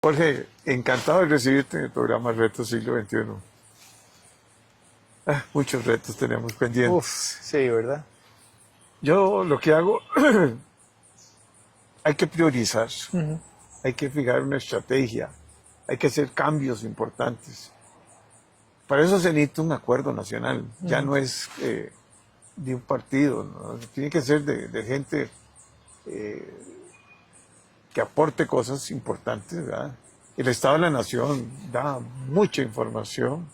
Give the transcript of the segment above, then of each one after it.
Jorge, encantado de recibirte en el programa Retos Siglo XXI. Muchos retos tenemos pendientes. Uf, sí, ¿verdad? Yo lo que hago, hay que priorizar, hay que fijar una estrategia, hay que hacer cambios importantes. Para eso se necesita un acuerdo nacional, ya no es de un partido, ¿no? Tiene que ser de gente que aporte cosas importantes, ¿verdad? El Estado de la Nación da mucha información,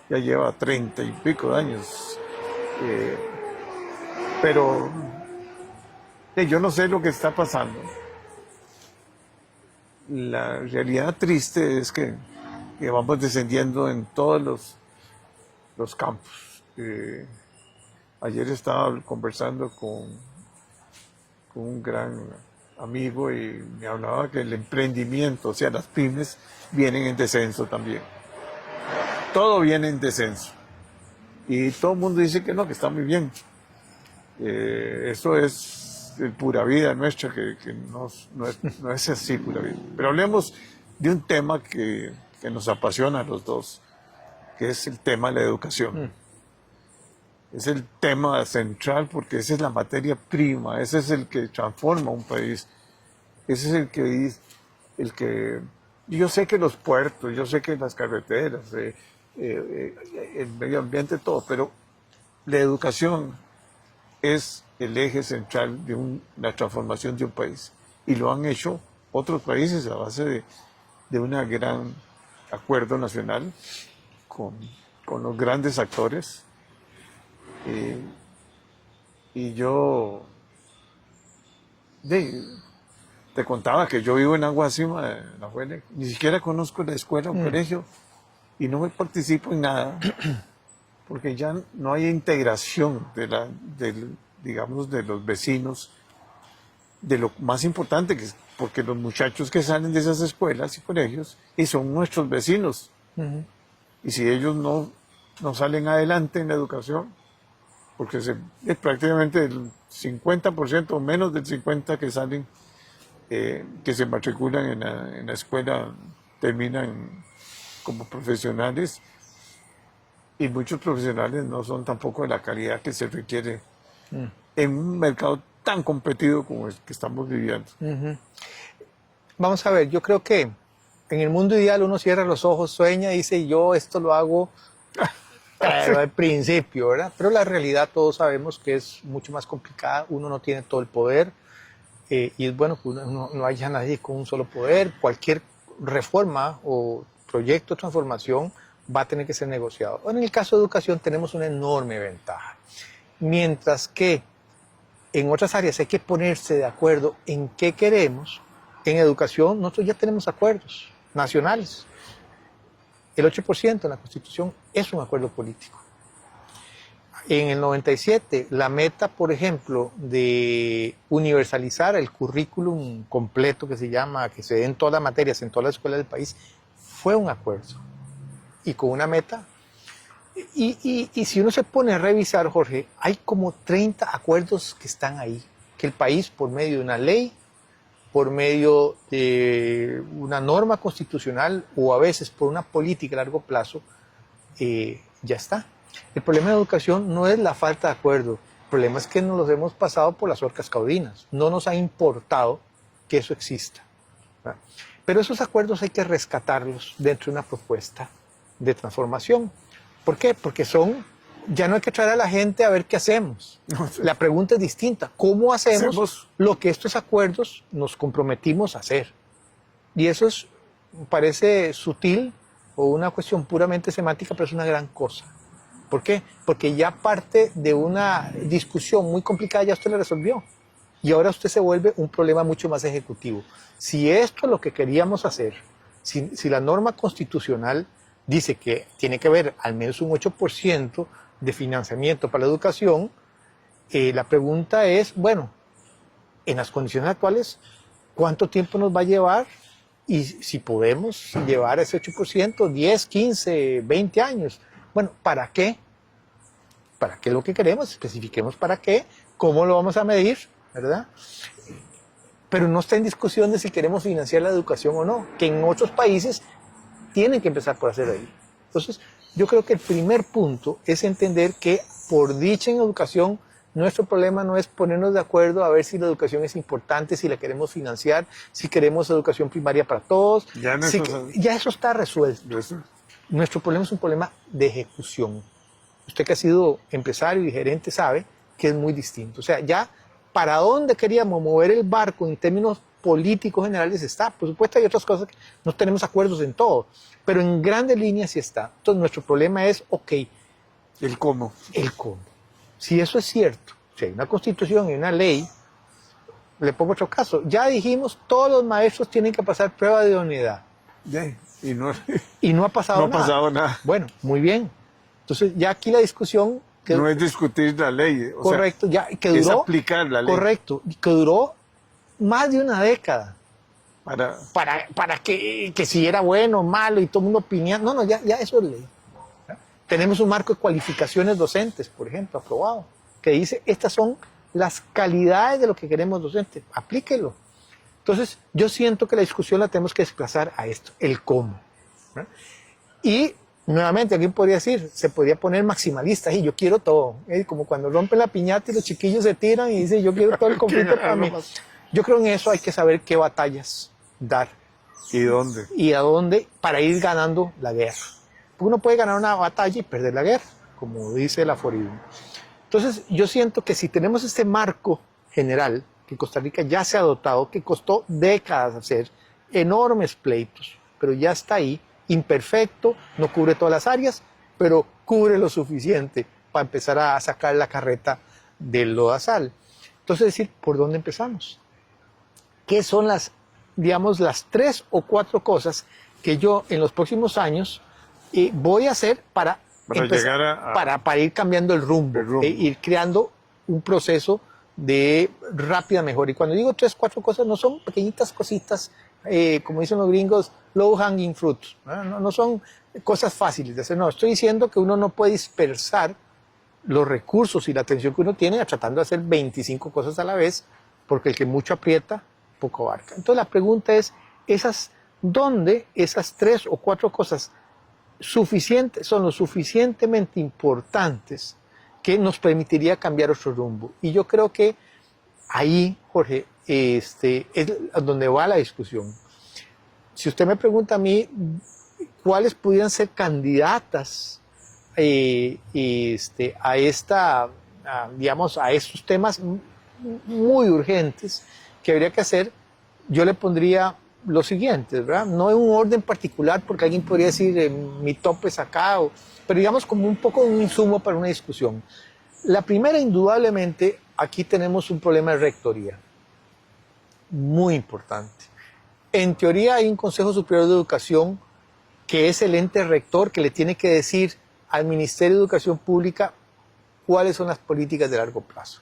ya lleva 30 y pico de años, pero yo no sé lo que está pasando. La realidad triste es que vamos descendiendo en todos los campos. Ayer estaba conversando con un gran amigo y me hablaba que el emprendimiento, o sea, las pymes, vienen en descenso también. Todo viene en descenso. Y todo el mundo dice que no, que está muy bien. Eso es pura vida nuestra, que no es así pura vida. Pero hablemos de un tema que nos apasiona a los dos, que es el tema de la educación. Es el tema central porque esa es la materia prima, ese es el que transforma un país. Ese es el que yo sé que los puertos, yo sé que las carreteras, el medio ambiente, todo, pero la educación es el eje central de la transformación de un país. Y lo han hecho otros países a base de un gran acuerdo nacional con los grandes actores. Y yo te contaba que yo vivo en Aguasima, en la Juele, ni siquiera conozco la escuela o colegio y no me participo en nada porque ya no hay integración digamos, de los vecinos, de lo más importante, porque los muchachos que salen de esas escuelas y colegios y son nuestros vecinos. Y si ellos no salen adelante en la educación, porque es prácticamente el 50% o menos del 50% que salen, que se matriculan en la escuela, terminan como profesionales, y muchos profesionales no son tampoco de la calidad que se requiere en un mercado tan competido como el que estamos viviendo. Vamos a ver, yo creo que en el mundo ideal uno cierra los ojos, sueña y dice, yo esto lo hago al principio, ¿verdad? Pero la realidad todos sabemos que es mucho más complicada, uno no tiene todo el poder, y es bueno que no haya nadie con un solo poder. Cualquier reforma o proyecto de transformación va a tener que ser negociado. En el caso de educación tenemos una enorme ventaja. Mientras que en otras áreas hay que ponerse de acuerdo en qué queremos, en educación nosotros ya tenemos acuerdos nacionales. El 8% en la Constitución es un acuerdo político. En el 97, la meta, por ejemplo, de universalizar el currículum completo que se llama, que se den todas las materias en todas las escuelas del país, fue un acuerdo. Y con una meta. Y si uno se pone a revisar, Jorge, hay como 30 acuerdos que están ahí, que el país, por medio de una ley, por medio de una norma constitucional o a veces por una política a largo plazo, ya está. El problema de educación no es la falta de acuerdo, el problema es que nos los hemos pasado por las orcas caudinas, no nos ha importado que eso exista, ¿verdad? Pero esos acuerdos hay que rescatarlos dentro de una propuesta de transformación. ¿Por qué? Porque ya no hay que traer a la gente a ver qué hacemos. La pregunta es distinta. ¿Cómo hacemos lo que estos acuerdos nos comprometimos a hacer? Y eso parece sutil o una cuestión puramente semántica, pero es una gran cosa. ¿Por qué? Porque ya parte de una discusión muy complicada, ya usted la resolvió. Y ahora usted se vuelve un problema mucho más ejecutivo. Si esto es lo que queríamos hacer, si la norma constitucional dice que tiene que haber al menos un 8% de financiamiento para la educación, la pregunta es, bueno, en las condiciones actuales, ¿cuánto tiempo nos va a llevar? Y si podemos llevar ese 8%, 10, 15, 20 años. Bueno, ¿para qué? ¿Para qué es lo que queremos? Especifiquemos para qué, cómo lo vamos a medir, ¿verdad? pero no está en discusión de si queremos financiar la educación o no, que en otros países tienen que empezar por hacer ahí. Entonces, yo creo que el primer punto es entender que por dicha en educación, nuestro problema no es ponernos de acuerdo a ver si la educación es importante, si la queremos financiar, si queremos educación primaria para todos. Ya, Ya eso está resuelto. Nuestro problema es un problema de ejecución. Usted que ha sido empresario y gerente sabe que es muy distinto. O sea, ya para dónde queríamos mover el barco en términos políticos generales está. Por supuesto hay otras cosas que no tenemos acuerdos en todo, pero en grandes líneas sí está. Entonces nuestro problema es, ok, el cómo. El cómo. Si eso es cierto, si hay una constitución y una ley, le pongo otro caso. Ya dijimos, todos los maestros tienen que pasar prueba de idoneidad. Y no ha pasado nada. No ha pasado nada. Bueno, muy bien. Entonces ya aquí la discusión... no es discutir la ley. Correcto, ya que duró... Es aplicar la ley. Correcto, que duró más de una década. Para que si era bueno o malo y todo el mundo opinaba. No, ya eso es ley. Tenemos un marco de cualificaciones docentes, por ejemplo, aprobado, que dice, estas son las calidades de lo que queremos docentes, aplíquelo. Entonces, yo siento que la discusión la tenemos que desplazar a esto, el cómo. ¿No? Y, nuevamente, alguien podría decir, se podría poner maximalista, y yo quiero todo. Como cuando rompen la piñata y los chiquillos se tiran y dicen, yo quiero todo el conflicto para mí. Yo creo en eso hay que saber qué batallas dar. ¿Y dónde? Y a dónde para ir ganando la guerra. Uno puede ganar una batalla y perder la guerra, como dice el aforismo. Entonces, yo siento que si tenemos este marco general, que Costa Rica ya se ha dotado, que costó décadas hacer, enormes pleitos, pero ya está ahí, imperfecto, no cubre todas las áreas, pero cubre lo suficiente para empezar a sacar la carreta del lodazal. Entonces, decir, ¿por dónde empezamos? ¿Qué son las 3 o 4 cosas que yo en los próximos años voy a hacer para ir cambiando el rumbo. Ir creando un proceso de rápida mejora? Y cuando digo 3, 4 cosas, no son pequeñitas cositas, como dicen los gringos, low hanging fruit. No son cosas fáciles de hacer. No, estoy diciendo que uno no puede dispersar los recursos y la atención que uno tiene tratando de hacer 25 cosas a la vez, porque el que mucho aprieta, poco abarca. Entonces la pregunta es, ¿dónde esas 3 o 4 cosas son lo suficientemente importantes que nos permitiría cambiar nuestro rumbo? Y yo creo que ahí, Jorge, es donde va la discusión. Si usted me pregunta a mí cuáles pudieran ser candidatas a estos temas muy urgentes que habría que hacer, yo le pondría los siguientes, ¿verdad? No en un orden particular, porque alguien podría decir mi tope es acá, pero digamos como un poco un insumo para una discusión. La primera, indudablemente, aquí tenemos un problema de rectoría, muy importante. En teoría hay un Consejo Superior de Educación que es el ente rector que le tiene que decir al Ministerio de Educación Pública cuáles son las políticas de largo plazo.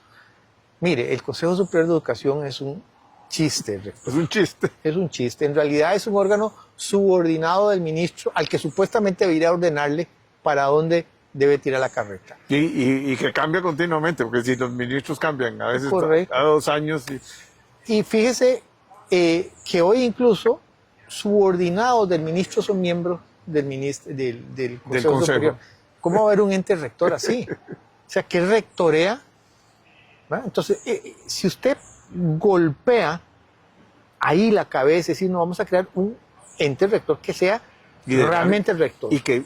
Mire, el Consejo Superior de Educación es un chiste. Es un chiste. Es un chiste. En realidad es un órgano subordinado del ministro al que supuestamente debería ordenarle para dónde debe tirar la carreta. Y que cambia continuamente, porque si los ministros cambian a veces Correcto. a 2 años. Y fíjese que hoy incluso subordinados del ministro son miembros del Consejo Superior. ¿Cómo va a haber un ente rector así? O sea, que rectorea. ¿Verdad? Entonces, si usted golpea ahí la cabeza, es decir, no, vamos a crear un ente rector que sea realmente rector. Y que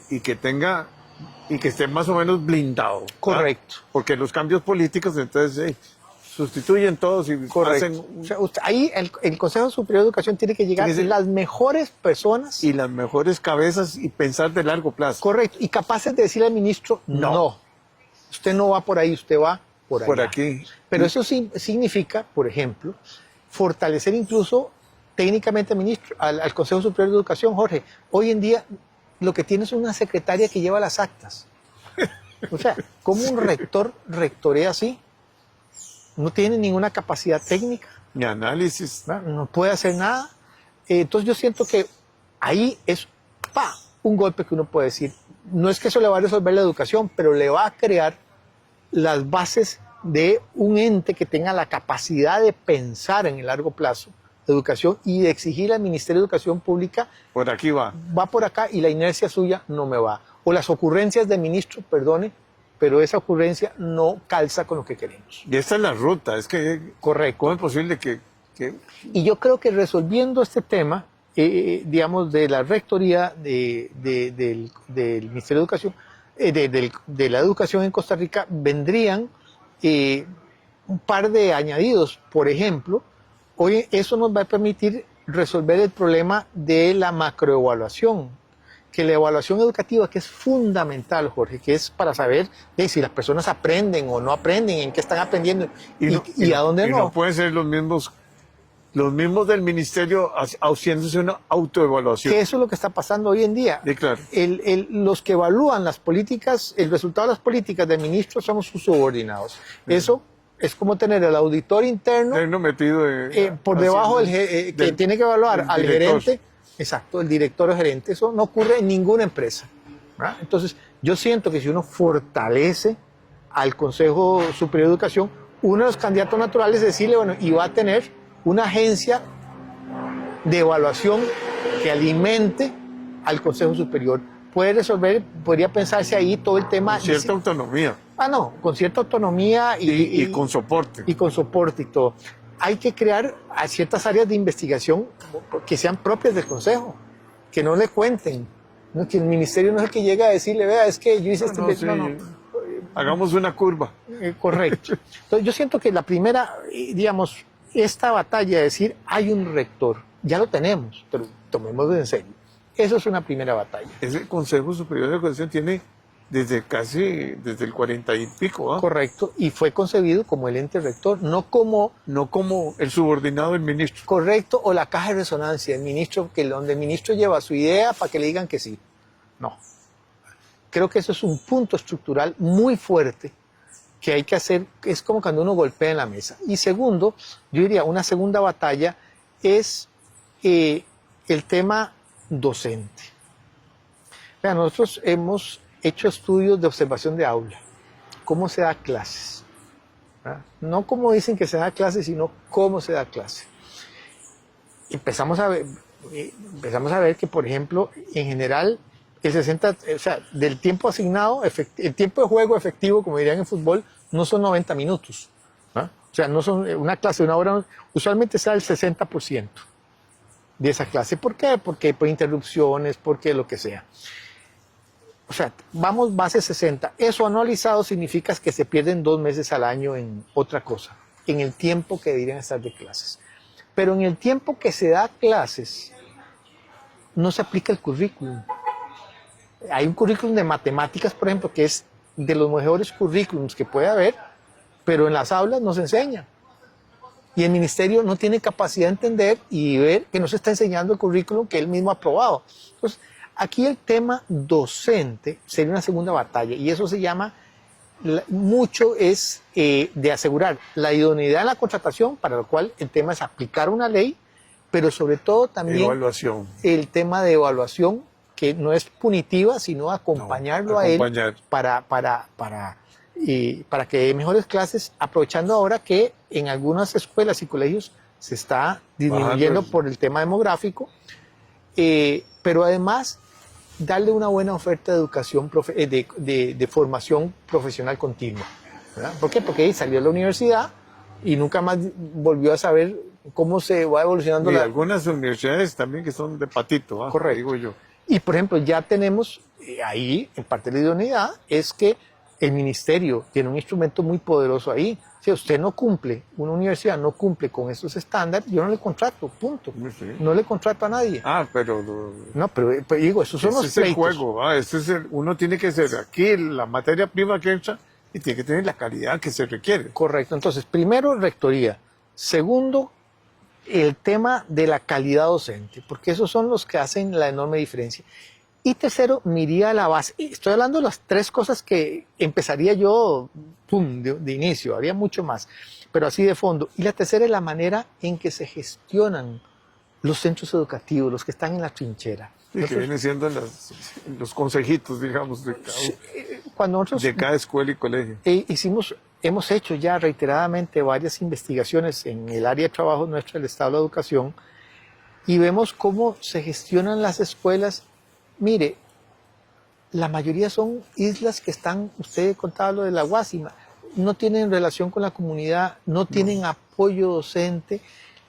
esté más o menos blindado. Correcto. ¿Verdad? Porque los cambios políticos, entonces, sustituyen todos y correcto. O sea, ahí el Consejo Superior de Educación tiene que llegar las mejores personas. Y las mejores cabezas y pensar de largo plazo. Correcto. Y capaces de decirle al ministro, no. Usted no va por ahí, usted va por allá. Por aquí. Pero eso significa, por ejemplo, fortalecer incluso técnicamente al Consejo Superior de Educación. Jorge, hoy en día lo que tiene es una secretaria que lleva las actas. O sea, ¿cómo un rector rectorea así? No tiene ninguna capacidad técnica. Ni análisis. No puede hacer nada. Entonces yo siento que ahí es un golpe que uno puede decir. No es que eso le va a resolver la educación, pero le va a crear las bases de un ente que tenga la capacidad de pensar en el largo plazo de educación y de exigir al Ministerio de Educación Pública, Por aquí va. va por acá y la inercia suya no me va. O las ocurrencias del ministro, perdone, pero esa ocurrencia no calza con lo que queremos. Y esta es la ruta. Es que, Correcto. ¿cómo es posible que Y yo creo que resolviendo este tema, digamos, de la rectoría del Ministerio de Educación, de la educación en Costa Rica, vendrían un par de añadidos. Por ejemplo, hoy eso nos va a permitir resolver el problema de la macroevaluación, que la evaluación educativa, que es fundamental, Jorge, que es para saber si las personas aprenden o no aprenden, en qué están aprendiendo y a dónde y no. no pueden ser los mismos del ministerio haciéndose una autoevaluación. Que eso es lo que está pasando hoy en día. Sí, claro. Los que evalúan las políticas, el resultado de las políticas del ministro somos sus subordinados. Eso es como tener el auditor interno Metido por debajo que tiene que evaluar al director. gerente. Exacto, el director o gerente. Eso no ocurre en ninguna empresa, ¿verdad? Entonces, yo siento que si uno fortalece al Consejo Superior de Educación, uno de los candidatos naturales es decirle, bueno, y va a tener una agencia de evaluación que alimente al Consejo Superior. Puede resolver, podría pensarse ahí todo el tema. Cierta autonomía. No, con cierta autonomía Y con soporte. y con soporte y todo. Hay que crear a ciertas áreas de investigación que sean propias del Consejo, que no le cuenten, ¿no? Que el ministerio no es el que llega a decirle, vea, es que yo hice Hagamos una curva. Correcto. Entonces, yo siento que la primera, digamos, esta batalla de decir, hay un rector, ya lo tenemos, pero tomémoslo en serio. Eso es una primera batalla. Ese Consejo Superior de Educación tiene desde el 40 y pico, ¿ah? Correcto, y fue concebido como el ente rector, no como el subordinado del ministro. correcto o la caja de resonancia del ministro, donde el ministro lleva su idea para que le digan que sí. No. Creo que eso es un punto estructural muy fuerte que hay que hacer, es como cuando uno golpea en la mesa. Y segundo, yo diría, una segunda batalla es el tema docente. Vean, nosotros hemos hecho estudios de observación de aula, cómo se da clases, ¿verdad? No como dicen que se da clases, sino cómo se da clase. Empezamos a ver que, por ejemplo, en general, el 60, o sea, del tiempo asignado, el tiempo de juego efectivo, como dirían en fútbol, no son 90 minutos. ¿Ah? O sea, no son una clase de una hora, usualmente sea el 60% de esa clase. ¿Por qué? Porque por interrupciones, porque lo que sea. O sea, vamos base 60. Eso anualizado significa que se pierden 2 meses al año en otra cosa, en el tiempo que deberían estar de clases. Pero en el tiempo que se da clases, no se aplica el currículum. Hay un currículum de matemáticas, por ejemplo, que es de los mejores currículums que puede haber, pero en las aulas no se enseña. Y el ministerio no tiene capacidad de entender y ver que no se está enseñando el currículum que él mismo ha aprobado. Entonces, aquí el tema docente sería una segunda batalla, y eso se llama, mucho es de asegurar la idoneidad en la contratación, para lo cual el tema es aplicar una ley, pero sobre todo también Evaluación. el tema de evaluación, que no es punitiva, sino acompañarlo a él para que dé mejores clases, aprovechando ahora que en algunas escuelas y colegios se está disminuyendo por el tema demográfico, pero además darle una buena oferta de educación, de formación profesional continua, ¿verdad? ¿Por qué? Porque salió de la universidad y nunca más volvió a saber cómo se va evolucionando. Y algunas universidades también que son de patito, ¿ah? Correcto. Digo yo. Y por ejemplo, ya tenemos ahí, en parte de la idoneidad, es que el ministerio tiene un instrumento muy poderoso ahí. Si usted no cumple, una universidad no cumple con estos estándares, yo no le contrato, punto. Sí. No le contrato a nadie. Pero No, pero digo, esos son los ese es el pleitos. juego, uno tiene que ser aquí la materia prima que entra y tiene que tener la calidad que se requiere. Correcto. Entonces, primero, rectoría. Segundo, el tema de la calidad docente, porque esos son los que hacen la enorme diferencia. Y tercero, me iría a la base. Estoy hablando de las 3 cosas que empezaría yo de inicio, haría mucho más, pero así de fondo. Y la tercera es la manera en que se gestionan los centros educativos, los que están en la trinchera. Sí, que vienen siendo los consejitos, digamos, Cuando nosotros de cada escuela y colegio. hicimos hemos hecho ya reiteradamente varias investigaciones en el área de trabajo nuestro del Estado de la Educación y vemos cómo se gestionan las escuelas. Mire, la mayoría son islas que están, usted contaba lo de la Guásima, no tienen relación con la comunidad, no tienen apoyo docente.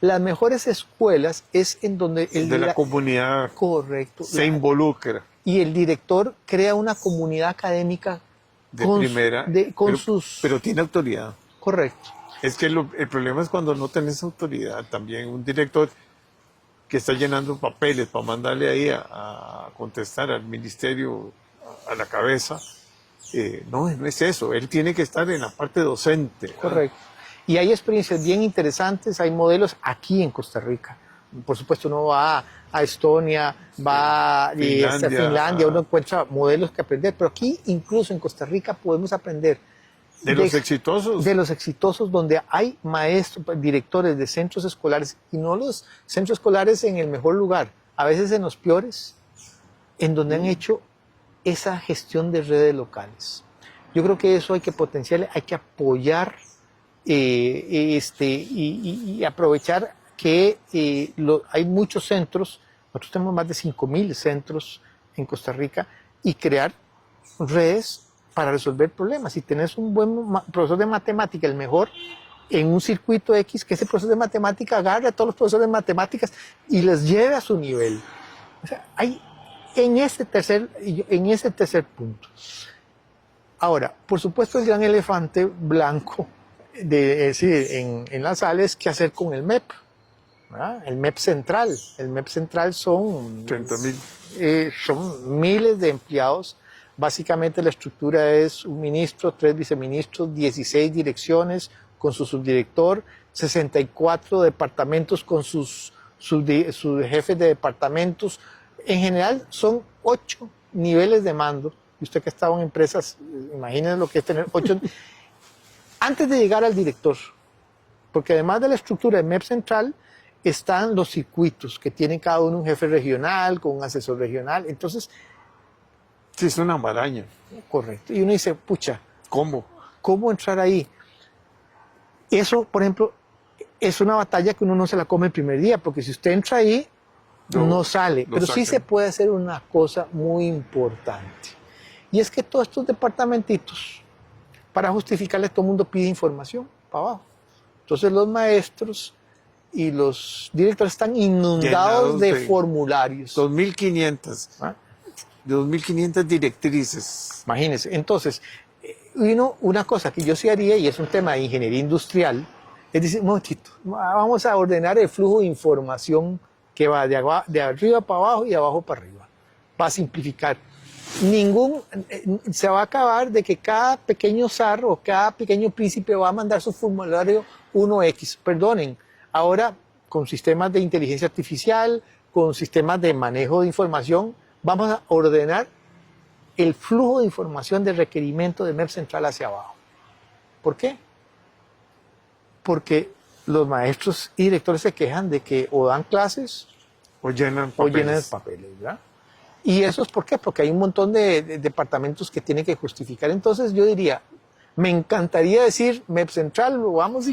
Las mejores escuelas es en donde la comunidad correcto, se involucra. Y el director crea una comunidad académica De primera, pero tiene autoridad. Correcto. Es que el problema es cuando no tenés autoridad también. Un director que está llenando papeles para mandarle ahí a contestar al ministerio a la cabeza, no es eso. Él tiene que estar en la parte docente. Correcto. Y hay experiencias bien interesantes, hay modelos aquí en Costa Rica. Por supuesto, uno va a Estonia, va a Finlandia, uno encuentra modelos que aprender, pero aquí, incluso en Costa Rica, podemos aprender. De los exitosos. De los exitosos, donde hay maestros, directores de centros escolares, y no los centros escolares en el mejor lugar, a veces en los peores, en donde han hecho esa gestión de redes locales. Yo creo que eso hay que potenciar, hay que apoyar y aprovechar que hay muchos centros, nosotros tenemos más de 5,000 centros en Costa Rica, y crear redes para resolver problemas. Si tenés un buen profesor de matemática, el mejor, en un circuito X, que ese profesor de matemática agarre a todos los profesores de matemáticas y les lleve a su nivel. O sea, hay en ese tercer punto. Ahora, por supuesto, el gran elefante blanco en la sala es qué hacer con el MEP. ¿Verdad? El MEP central. El MEP central son 30,000. Son miles de empleados. Básicamente la estructura es un ministro, 3 viceministros, 16 direcciones con su subdirector, 64 departamentos con sus jefes de departamentos. En general son 8 niveles de mando. Y usted que ha estado en empresas, imagínese lo que es tener 8. Antes de llegar al director, porque además de la estructura de MEP central, están los circuitos que tienen cada uno un jefe regional, con un asesor regional. Entonces, sí, es una maraña. Correcto. Y uno dice, pucha, ¿cómo entrar ahí? Eso, por ejemplo, es una batalla que uno no se la come el primer día, porque si usted entra ahí, no sale. Pero sí se puede hacer una cosa muy importante. Y es que todos estos departamentitos, para justificarles, todo el mundo pide información para abajo. Entonces los maestros y los directores están inundados de formularios. 2.500. ¿Ah? De 2.500 directrices. Imagínense. Entonces, una cosa que yo sí haría, y es un tema de ingeniería industrial, es decir, un momentito, vamos a ordenar el flujo de información que va de arriba para abajo y de abajo para arriba. Va a simplificar. Se va a acabar de que cada pequeño zar o cada pequeño príncipe va a mandar su formulario 1X. Perdonen, ahora con sistemas de inteligencia artificial, con sistemas de manejo de información, vamos a ordenar el flujo de información de requerimiento de MEP central hacia abajo. ¿Por qué? Porque los maestros y directores se quejan de que o dan clases o llenan papeles, ¿verdad? ¿Y eso es por qué? Porque hay un montón de departamentos que tienen que justificar. Entonces yo diría, me encantaría decir MEP central, lo vamos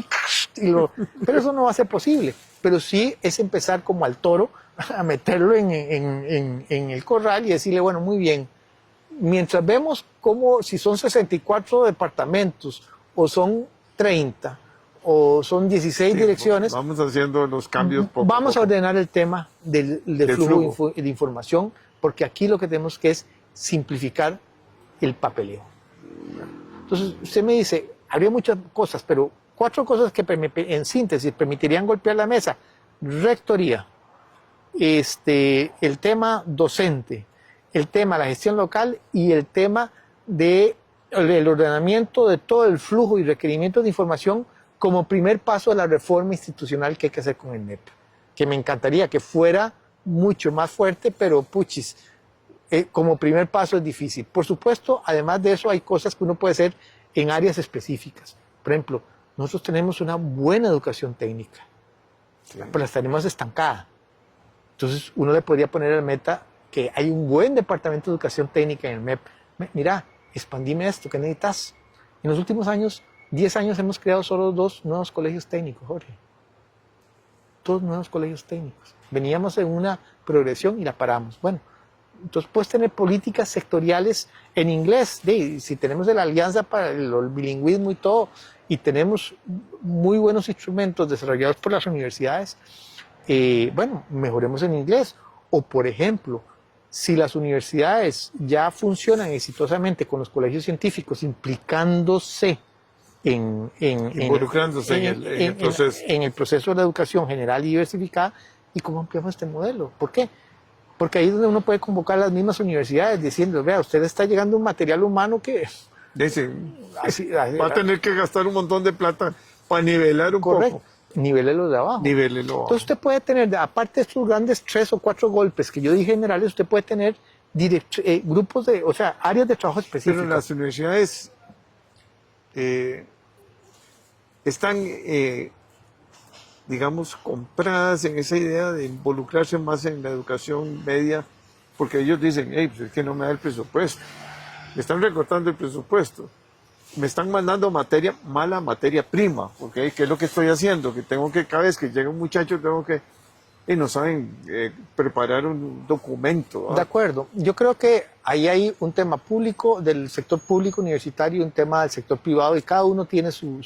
pero eso no va a ser posible. Pero sí es empezar como al toro a meterlo en el corral y decirle, bueno, muy bien, mientras vemos cómo, si son 64 departamentos o son 30 o son 16 direcciones, vamos haciendo los cambios poco vamos a a ordenar el tema del flujo de información, porque aquí lo que tenemos que es simplificar el papeleo. Entonces usted me dice, habría muchas cosas, pero 4 cosas que en síntesis permitirían golpear la mesa: rectoría, el tema docente, el tema de la gestión local y el tema del ordenamiento de todo el flujo y requerimientos de información como primer paso de la reforma institucional que hay que hacer con el MEP. Que me encantaría que fuera mucho más fuerte, pero puchis, como primer paso es difícil. Por supuesto, además de eso, hay cosas que uno puede hacer en áreas específicas. Por ejemplo, nosotros tenemos una buena educación técnica, pero la tenemos estancada. Entonces, uno le podría poner a la meta que hay un buen departamento de educación técnica en el MEP. Mira, expandime esto, ¿qué necesitas? En los últimos años 10 años hemos creado solo 2 nuevos colegios técnicos, Jorge. 2 nuevos colegios técnicos. Veníamos en una progresión y la paramos. Bueno, entonces puedes tener políticas sectoriales en inglés. Si tenemos la Alianza para el Bilingüismo y todo, y tenemos muy buenos instrumentos desarrollados por las universidades, bueno, mejoremos en inglés. O, por ejemplo, si las universidades ya funcionan exitosamente con los colegios científicos, implicándose involucrándose en el proceso. En el proceso de la educación general y diversificada, ¿y cómo ampliamos este modelo? ¿Por qué? Porque ahí es donde uno puede convocar a las mismas universidades diciendo, vea, usted está llegando un material humano que... Dicen, va a tener que gastar un montón de plata para nivelar un correcto, poco. Nivélelo de abajo. Nivélelo abajo. Entonces usted puede tener, aparte de estos grandes 3 o 4 golpes que yo dije generales, usted puede tener grupos de, o sea, áreas de trabajo específicas. Pero las universidades están, digamos, compradas en esa idea de involucrarse más en la educación media, porque ellos dicen, hey, pues es que no me da el presupuesto, me están recortando el presupuesto, me están mandando mala materia prima, ¿ok? ¿Qué es lo que estoy haciendo? Que tengo que, cada vez que llega un muchacho, tengo que, y no saben preparar un documento. ¿Verdad? De acuerdo. Yo creo que ahí hay un tema público, del sector público universitario, y un tema del sector privado, y cada uno tiene su...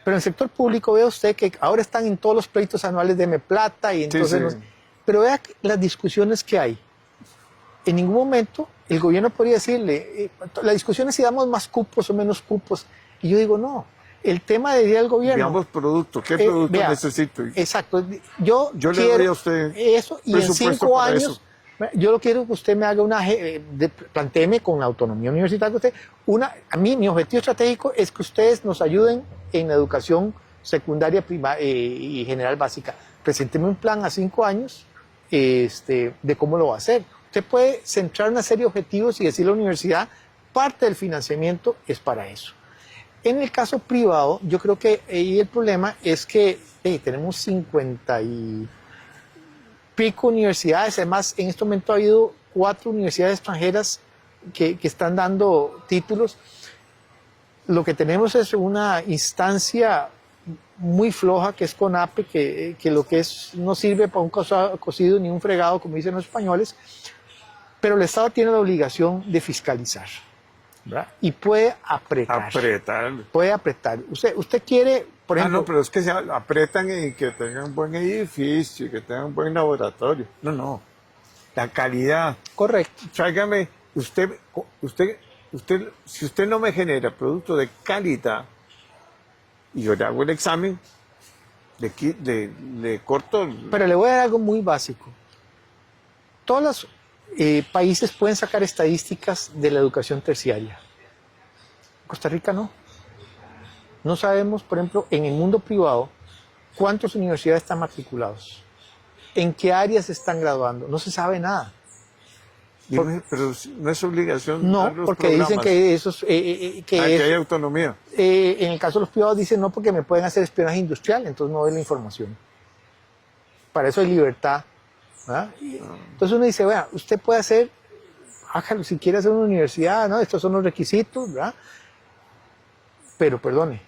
Pero en el sector público ve usted que ahora están en todos los proyectos anuales de Plata, y entonces... Sí. Pero vea las discusiones que hay. En ningún momento el gobierno podría decirle, la discusión es si damos más cupos o menos cupos. Y yo digo, no, el tema debería el gobierno... Digamos producto, ¿qué producto vea, necesito? Exacto, yo le quiero doy a usted eso, y en 5 años, eso. yo lo quiero que usted me haga plantéeme con la autonomía universitaria, a mí mi objetivo estratégico es que ustedes nos ayuden en la educación secundaria y general básica. Presénteme un plan a 5 años de cómo lo va a hacer. Usted puede centrar una serie de objetivos y decirle a la universidad, parte del financiamiento es para eso. En el caso privado, yo creo que ahí el problema es que tenemos 50 y pico universidades. Además, en este momento ha habido 4 universidades extranjeras que están dando títulos. Lo que tenemos es una instancia muy floja, que es CONAPE, que lo que es no sirve para un cocido ni un fregado, como dicen los españoles, pero el Estado tiene la obligación de fiscalizar, ¿verdad? Y puede apretar. Puede apretar. Usted quiere, por ejemplo... no, pero es que se apretan en que tengan buen edificio, que tengan buen laboratorio. No. La calidad. Correcto. Tráigame, si usted no me genera producto de calidad, y yo le hago el examen, le corto... Pero le voy a dar algo muy básico. Todos los países pueden sacar estadísticas de la educación terciaria. Costa Rica no. No sabemos, por ejemplo, en el mundo privado, cuántas universidades están matriculados, en qué áreas se están graduando. No se sabe nada. Pero no es obligación. No, porque dicen que eso que hay autonomía. En el caso de los privados dicen no, porque me pueden hacer espionaje industrial, entonces no doy la información. Para eso hay libertad. ¿Verdad? Entonces uno dice, vea, usted puede hacer, hágalo si quiere hacer una universidad, ¿no? Estos son los requisitos, ¿verdad? Pero perdone,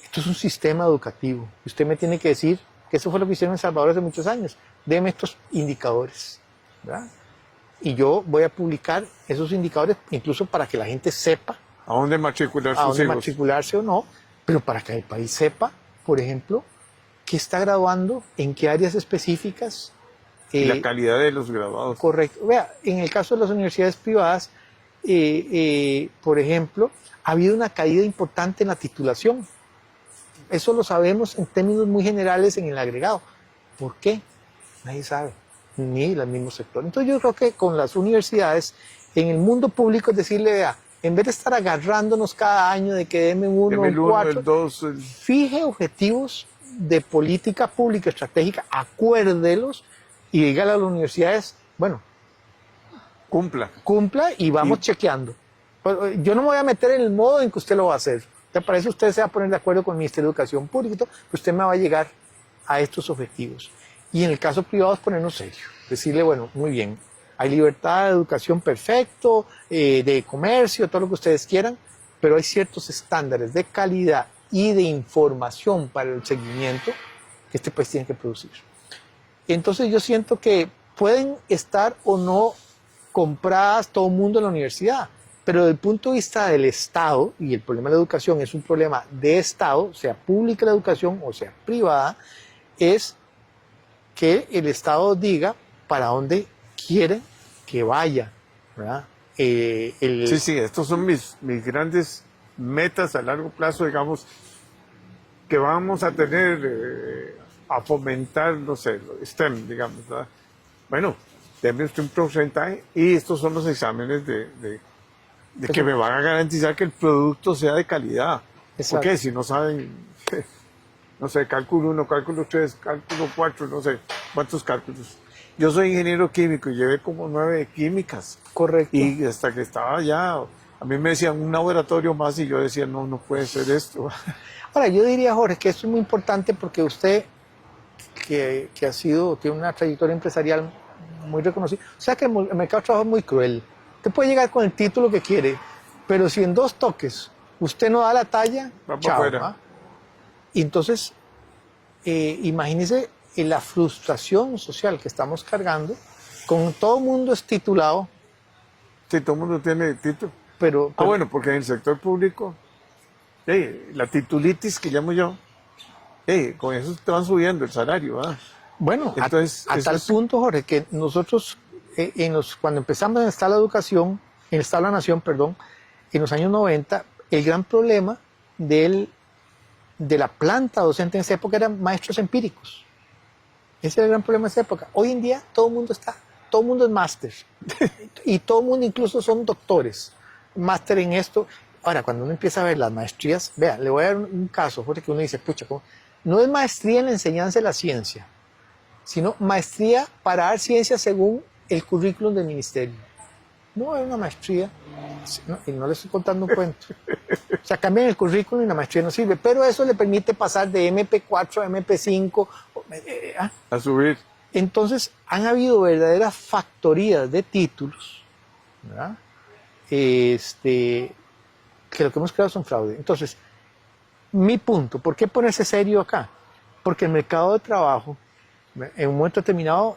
esto es un sistema educativo. Usted me tiene que decir que eso fue lo que hicieron en El Salvador hace muchos años. Deme estos indicadores, ¿verdad? Y yo voy a publicar esos indicadores, incluso para que la gente sepa a dónde matricularse, matricularse o no, pero para que el país sepa, por ejemplo, qué está graduando, en qué áreas específicas. Y la calidad de los graduados. Correcto. Vea, en el caso de las universidades privadas, por ejemplo, ha habido una caída importante en la titulación. Eso lo sabemos en términos muy generales en el agregado. ¿Por qué? Nadie sabe, ni el mismo sector. Entonces yo creo que con las universidades, en el mundo público, es decirle, vea, en vez de estar agarrándonos cada año de que deme uno, el 4, el 2, fije objetivos de política pública estratégica, acuérdelos y dígale a las universidades, bueno, cumpla y vamos chequeando. Yo no me voy a meter en el modo en que usted lo va a hacer. Para eso usted se va a poner de acuerdo con el Ministerio de Educación Pública, pues usted me va a llegar a estos objetivos. Y en el caso privado es ponernos serio, decirle, bueno, muy bien, hay libertad de educación perfecto, de comercio, todo lo que ustedes quieran, pero hay ciertos estándares de calidad y de información para el seguimiento que este país tiene que producir. Entonces yo siento que pueden estar o no compradas todo el mundo en la universidad, pero desde el punto de vista del Estado, y el problema de la educación es un problema de Estado, sea pública la educación o sea privada, es que el Estado diga para dónde quiere que vaya, ¿verdad? Sí, estos son mis grandes metas a largo plazo, digamos, que vamos a tener, a fomentar, no sé, STEM, digamos, ¿verdad? Bueno, denme usted un porcentaje y estos son los exámenes de que me van a garantizar que el producto sea de calidad. Exacto. Porque si no saben, no sé, cálculo 1, cálculo 3, cálculo 4, no sé, cuántos cálculos. Yo soy ingeniero químico y llevé como 9 químicas. Correcto. Y hasta que estaba ya, a mí me decían un laboratorio más y yo decía, no, no puede ser esto. Ahora, yo diría, Jorge, que esto es muy importante porque usted, que tiene una trayectoria empresarial muy reconocida, o sea que el mercado de trabajo es muy cruel. Usted puede llegar con el título que quiere, pero si en 2 toques usted no da la talla, Va para chao. afuera. ¿Ah? Y entonces, imagínese la frustración social que estamos cargando, con todo el mundo es titulado, Sí, todo el mundo tiene título. pero Bueno, porque en el sector público, la titulitis que llamo yo, con eso te van subiendo el salario. bueno, Entonces, a eso tal es- punto, Jorge, que nosotros, cuando empezamos en el Estado de la Educación, en el Estado de la Nación, perdón, en los años 90, el gran problema de la planta docente en esa época eran maestros empíricos. Ese era el gran problema de esa época. Hoy en día todo el mundo es máster. Y todo el mundo incluso son doctores. Máster en esto. Ahora, cuando uno empieza a ver las maestrías, vea, le voy a dar un caso, Jorge, que uno dice, pucha, ¿cómo? No es maestría en la enseñanza de la ciencia, sino maestría para dar ciencia según el currículum del ministerio. No es una maestría, y no le estoy contando un cuento. O sea, cambian el currículum y la maestría no sirve, pero eso le permite pasar de MP4 a MP5. a subir. Entonces, han habido verdaderas factorías de títulos, ¿verdad? Que lo que hemos creado son fraude. Entonces, mi punto, ¿por qué ponerse serio acá? Porque el mercado de trabajo, en un momento determinado,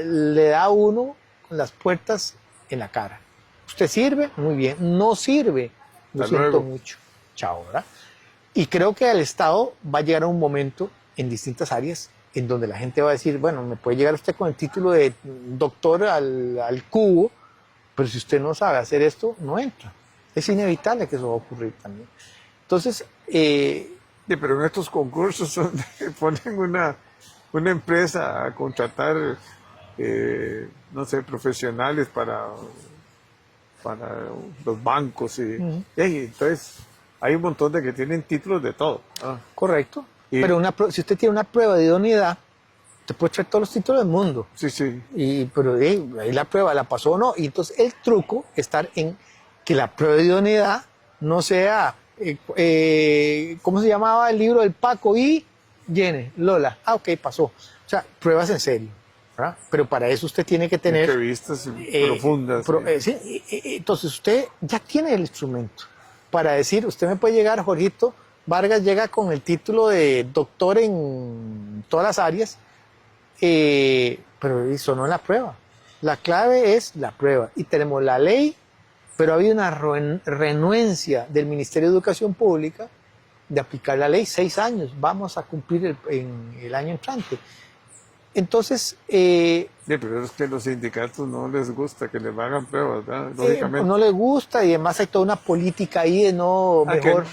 le da a uno las puertas en la cara. Usted sirve, muy bien. No sirve, lo Hasta siento luego. mucho. Chao, ¿verdad? Y creo que al Estado va a llegar a un momento en distintas áreas en donde la gente va a decir, bueno, me puede llegar usted con el título de doctor al cubo, pero si usted no sabe hacer esto, no entra. Es inevitable que eso va a ocurrir también. Entonces, Sí, pero en estos concursos donde ponen una empresa a contratar, no sé, profesionales para los bancos. Entonces, hay un montón de que tienen títulos de todo. correcto. Y- Pero si usted tiene una prueba de idoneidad, te puede traer todos los títulos del mundo. Sí, sí. Pero ahí la prueba la pasó o no. Y entonces el truco está en que la prueba de idoneidad no sea, ¿cómo se llamaba el libro del Paco? Y llene, Lola. Ah, ok, pasó. O sea, pruebas en serio, ¿verdad? Pero para eso usted tiene que tener... Entrevistas profundas. sí, entonces usted ya tiene el instrumento para decir, usted me puede llegar, Jorgito Vargas llega con el título de doctor en todas las áreas, pero eso no es la prueba. La clave es la prueba. Y tenemos la ley, pero ha habido una renuencia del Ministerio de Educación Pública de aplicar la ley. 6 años, vamos a cumplir en el año entrante. Entonces, Sí, pero es que a los sindicatos no les gusta que les hagan pruebas, ¿verdad? Lógicamente. no le gusta y además hay toda una política ahí de no, mejor...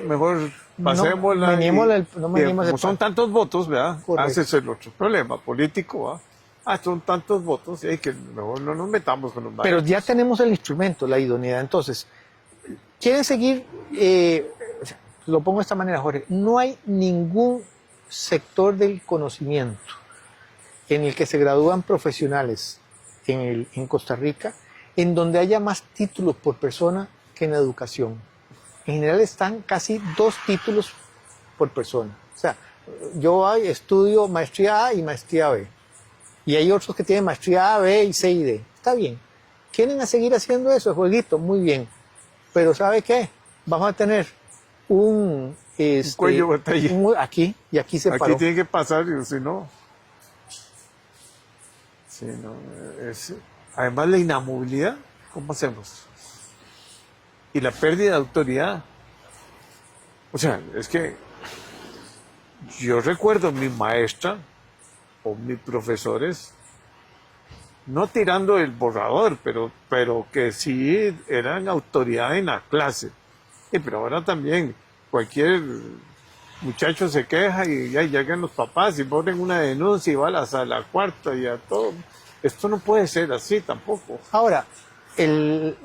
mejor pasémosla. no meneemos el como son pan. tantos votos, ¿verdad? Correcto. Ese es el otro problema político, ¿verdad? Son tantos votos y que mejor no nos metamos con los Pero varios. ya tenemos el instrumento, la idoneidad. Entonces, ¿quieren seguir? Lo pongo de esta manera, Jorge. No hay ningún sector del conocimiento en el que se gradúan profesionales en Costa Rica en donde haya más títulos por persona que en la educación. En general están casi 2 títulos por persona. O sea, yo estudio maestría A y maestría B. Y hay otros que tienen maestría A, B y C y D. Está bien. ¿Quieren seguir haciendo eso, jueguito? Muy bien. Pero ¿sabe qué? Vamos a tener un cuello de botella. Aquí, y aquí se paró. Aquí tiene que pasar, y si no... Sí, no, además la inamovilidad, ¿cómo hacemos? Y la pérdida de autoridad. O sea, es que yo recuerdo a mi maestra o mis profesores no tirando el borrador, pero que sí eran autoridad en la clase. Pero ahora también cualquier muchacho se queja y ya llegan los papás y ponen una denuncia y va a la sala cuarta y a todo. Esto no puede ser así tampoco. Ahora, el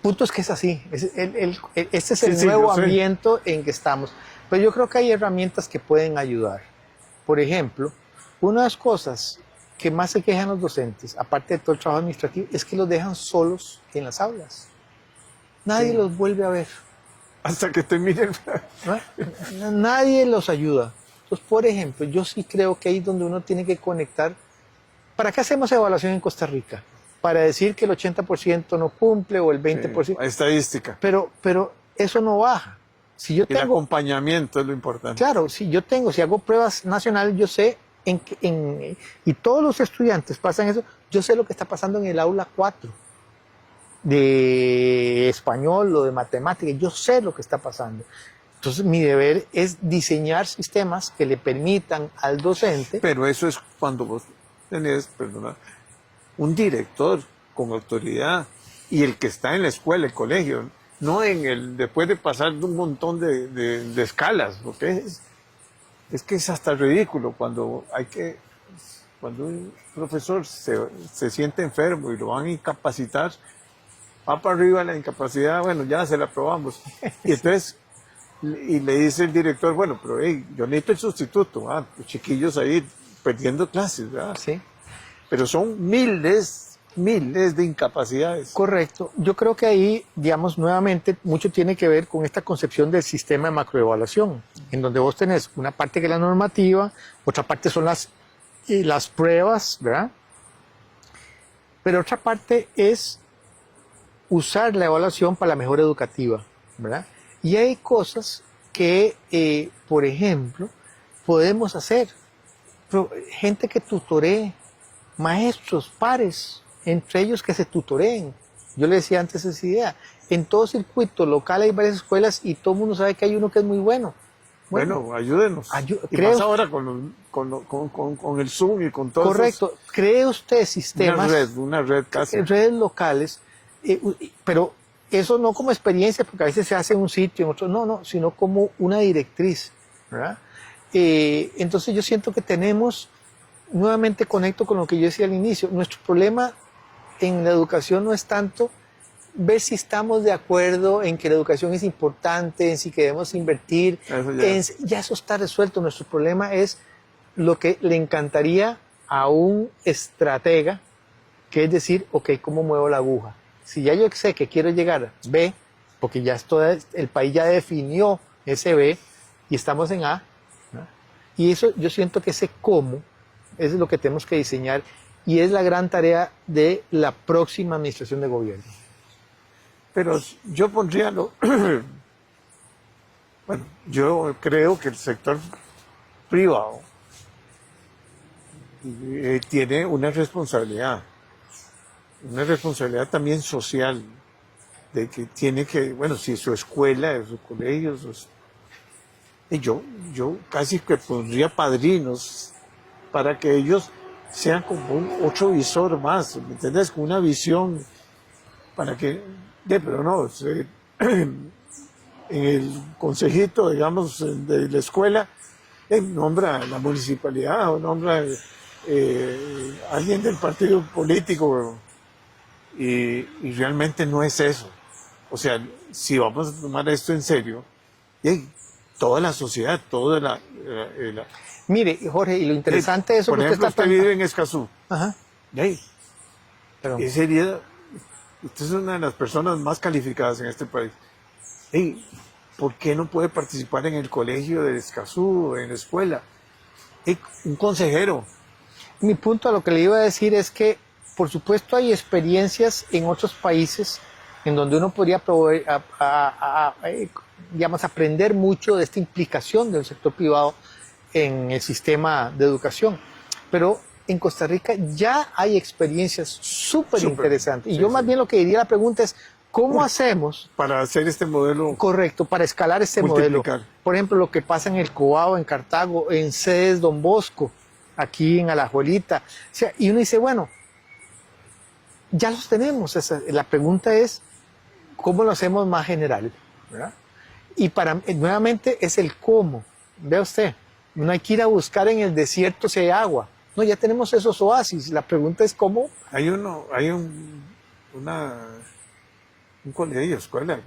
punto es que es así. Este es el Sí, nuevo yo sé. ambiente en que estamos. Pero yo creo que hay herramientas que pueden ayudar. Por ejemplo, una de las cosas que más se quejan los docentes, aparte de todo el trabajo administrativo, es que los dejan solos en las aulas. Nadie Sí. los vuelve a ver. Hasta que terminen. ¿No? Nadie los ayuda. Entonces, por ejemplo, yo sí creo que ahí es donde uno tiene que conectar. ¿Para qué hacemos evaluación en Costa Rica? Para decir que el 80% no cumple o el 20%. Estadística. Pero eso no baja. Si yo Y el tengo, acompañamiento es lo importante. claro, si hago pruebas nacionales, yo sé, y todos los estudiantes pasan eso, yo sé lo que está pasando en el aula 4 de español o de matemáticas, yo sé lo que está pasando. Entonces mi deber es diseñar sistemas que le permitan al docente. Pero eso es cuando vos tenés, perdona, un director con autoridad y el que está en la escuela, el colegio, no después de pasar un montón de escalas, porque es que es hasta ridículo cuando un profesor se siente enfermo y lo van a incapacitar, va para arriba la incapacidad, bueno, ya se la aprobamos. Y entonces, y le dice el director, bueno, pero hey, yo necesito el sustituto, los chiquillos ahí perdiendo clases, ¿verdad? Sí, Pero son miles de incapacidades. correcto. Yo creo que ahí, digamos, nuevamente, mucho tiene que ver con esta concepción del sistema de macroevaluación, en donde vos tenés una parte que es la normativa, otra parte son las pruebas, ¿verdad? Pero otra parte es usar la evaluación para la mejora educativa, ¿verdad? Y hay cosas que, por ejemplo, podemos hacer. Gente que tutoree, maestros, pares, entre ellos que se tutoreen. Yo le decía antes esa idea. En todo circuito local hay varias escuelas y todo el mundo sabe que hay uno que es muy bueno. Bueno, ayúdenos. Y creo- más ahora con el Zoom y con todo eso. Correcto. ¿Cree usted sistemas, Una red casi. redes locales, pero eso no como experiencia, porque a veces se hace en un sitio, en otro, no, sino como una directriz, ¿verdad? Entonces yo siento que tenemos, nuevamente conecto con lo que yo decía al inicio, nuestro problema en la educación no es tanto ver si estamos de acuerdo en que la educación es importante, en si queremos invertir, Eso ya. ya eso está resuelto. Nuestro problema es lo que le encantaría a un estratega, que es decir, ok, ¿cómo muevo la aguja? Si ya yo sé que quiero llegar a B, porque ya el país ya definió ese B y estamos en A, ¿no? Y eso yo siento que ese cómo es lo que tenemos que diseñar y es la gran tarea de la próxima administración de gobierno. Pero yo pondría bueno, yo creo que el sector privado tiene una responsabilidad también social, de que tiene que, bueno, si su escuela, su colegio, y yo casi que pondría padrinos para que ellos sean como otro visor más, ¿me entiendes? Con una visión para que, pero no, en el consejito, digamos, de la escuela, nombra a la municipalidad o nombra alguien del partido político y realmente no es eso. O sea, si vamos a tomar esto en serio, toda la sociedad, toda la Mire, Jorge, y lo interesante de eso por que ejemplo, usted usted está vive en Escazú. Ajá. Perdón. Usted es una de las personas más calificadas en este país. ¿Por qué no puede participar en el colegio de Escazú, en la escuela? Un consejero. Mi punto a lo que le iba a decir es que, por supuesto, hay experiencias en otros países en donde uno podría digamos, aprender mucho de esta implicación del sector privado en el sistema de educación. Pero en Costa Rica ya hay experiencias súper interesantes. Y sí, yo más bien lo que diría la pregunta es, ¿cómo hacemos para hacer este modelo correcto para escalar este modelo? multiplicar? Por ejemplo, lo que pasa en el Cobao, en Cartago, en sedes Don Bosco, aquí en Alajuelita. O sea, y uno dice, bueno, ya los tenemos. La pregunta es, ¿cómo lo hacemos más general? ¿Verdad? Y nuevamente es el cómo. Vea usted, no hay que ir a buscar en el desierto si hay agua. No, ya tenemos esos oasis. La pregunta es cómo. Hay un colegio, escuela,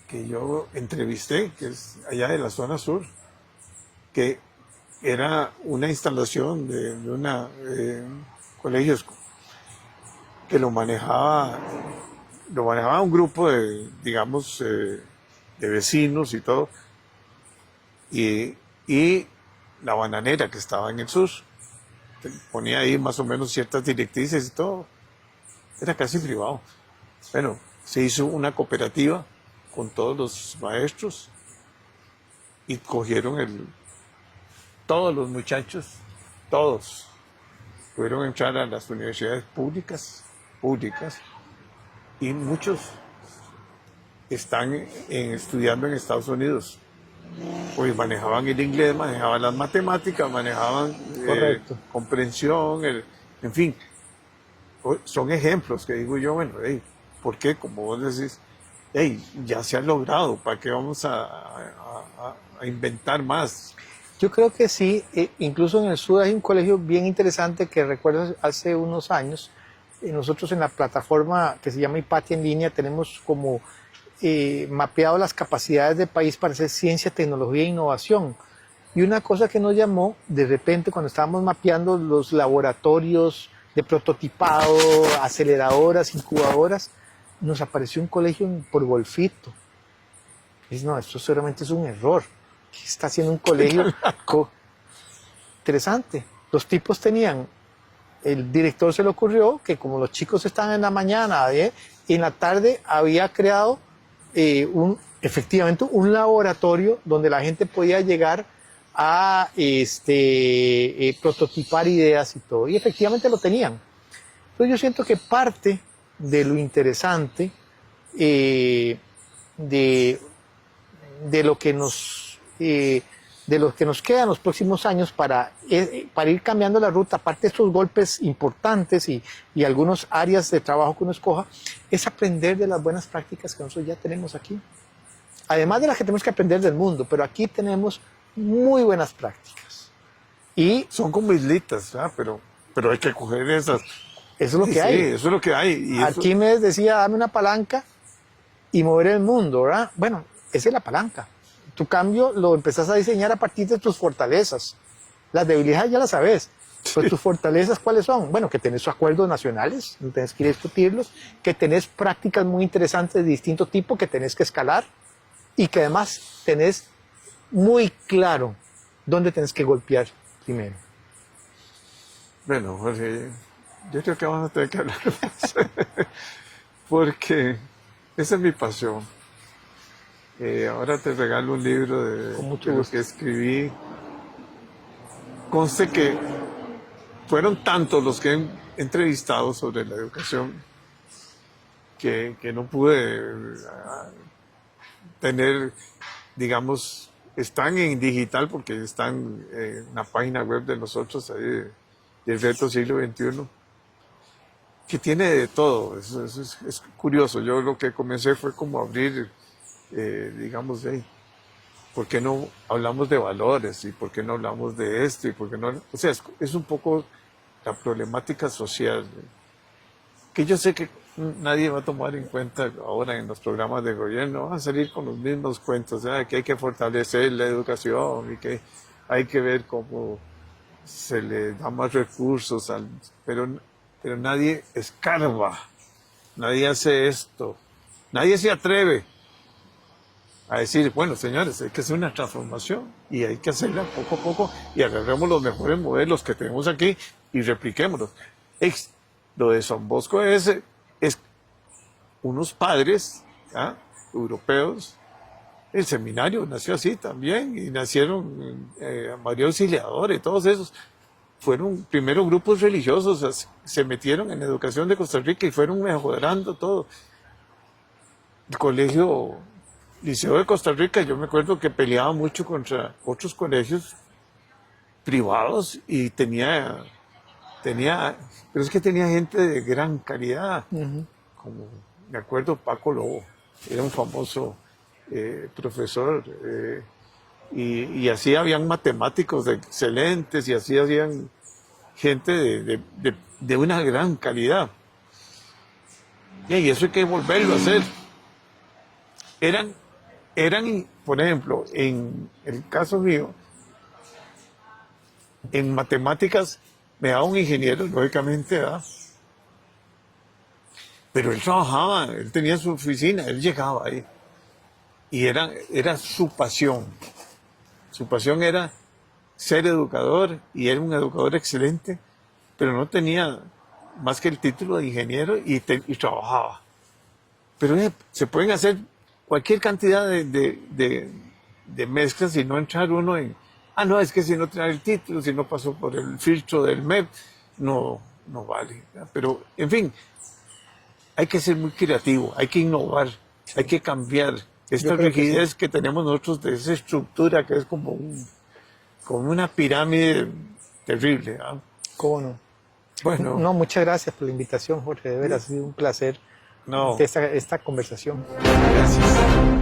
que yo entrevisté, que es allá de la zona sur, que era una instalación de un colegio que lo manejaba un grupo de, digamos, de vecinos y todo, y la bananera que estaba en el sur, ponía ahí más o menos ciertas directrices y todo, era casi privado. Bueno, se hizo una cooperativa con todos los maestros y cogieron todos los muchachos, todos, pudieron entrar a las universidades públicas, y muchos están estudiando en Estados Unidos. Pues manejaban el inglés, manejaban las matemáticas, manejaban comprensión, en fin. Son ejemplos que digo yo, bueno, hey, ¿por qué? Como vos decís, hey, ya se ha logrado, ¿para qué vamos a inventar más? Yo creo que sí, incluso en el sur hay un colegio bien interesante que recuerdo hace unos años. Nosotros en la plataforma que se llama IPATI en línea tenemos como mapeado las capacidades del país para hacer ciencia, tecnología e innovación. Y una cosa que nos llamó, de repente cuando estábamos mapeando los laboratorios de prototipado, aceleradoras, incubadoras, nos apareció un colegio por Golfito. Y dice, no, esto seguramente es un error. ¿Qué está haciendo un colegio? Interesante. Los tipos tenían, el director se le ocurrió que como los chicos estaban en la mañana y en la tarde había creado efectivamente un laboratorio donde la gente podía llegar a prototipar ideas y todo. Y efectivamente lo tenían. Entonces yo siento que parte de lo interesante de lo que nos queda en los próximos años para ir cambiando la ruta, aparte de estos golpes importantes y algunas áreas de trabajo que uno escoja, es aprender de las buenas prácticas que nosotros ya tenemos aquí. Además de las que tenemos que aprender del mundo, pero aquí tenemos muy buenas prácticas. Y son como islitas, ¿verdad? Pero hay que coger esas. Eso es lo que hay. Sí, eso es lo que hay. Y Arquímedes decía, dame una palanca y mover el mundo, ¿verdad? Bueno, esa es la palanca. Tu cambio lo empezás a diseñar a partir de tus fortalezas. Las debilidades ya las sabes. Pero tus fortalezas, ¿cuáles son? Bueno, que tenés acuerdos nacionales, no tenés que ir a discutirlos, que tenés prácticas muy interesantes de distinto tipo que tenés que escalar y que además tenés muy claro dónde tenés que golpear primero. Bueno, Jorge, yo creo que vamos a tener que hablar más. Porque esa es mi pasión. Ahora te regalo un libro de lo que escribí. Conste que fueron tantos los que he entrevistado sobre la educación que no pude tener, digamos, están en digital porque están en la página web de nosotros, ahí del Reto Siglo XXI, que tiene de todo. Es curioso. Yo lo que comencé fue como abrir, digamos, ¿por qué no hablamos de valores? ¿Y por qué no hablamos de esto? ¿Y por qué no? O sea, es un poco la problemática social, que yo sé que nadie va a tomar en cuenta ahora en los programas de gobierno. Van a salir con los mismos cuentos, que hay que fortalecer la educación y que hay que ver cómo se le da más recursos, pero nadie escarba, nadie hace esto, nadie se atreve a decir, bueno, señores, hay que hacer una transformación y hay que hacerla poco a poco y agarremos los mejores modelos que tenemos aquí y repliquémoslos. Lo de Don Bosco es unos padres, ¿ah?, europeos. El seminario nació así también, y nacieron María Auxiliadora y todos esos. Fueron primero grupos religiosos, o sea, se metieron en la educación de Costa Rica y fueron mejorando todo. El colegio, Liceo de Costa Rica, yo me acuerdo que peleaba mucho contra otros colegios privados y tenía, pero es que tenía gente de gran calidad, como me acuerdo Paco Lobo, era un famoso profesor, y así habían matemáticos excelentes, y así habían gente de una gran calidad. Y eso hay que volverlo a hacer. Eran, por ejemplo, en el caso mío, en matemáticas me daba un ingeniero, lógicamente, ¿verdad? Pero él trabajaba, él tenía su oficina, él llegaba ahí. Y era su pasión. Su pasión era ser educador, y era un educador excelente, pero no tenía más que el título de ingeniero, y trabajaba. Pero se pueden hacer cualquier cantidad de mezclas y no entrar uno en, no, es que si no trae el título, si no pasó por el filtro del MEP, no vale, ¿verdad? Pero, en fin, hay que ser muy creativo, hay que innovar, hay que cambiar esta rigidez que tenemos nosotros de esa estructura que es como una pirámide terrible, ¿verdad? ¿Cómo no? Bueno. No, muchas gracias por la invitación, Jorge. De veras, ha sido un placer esta conversación. Gracias.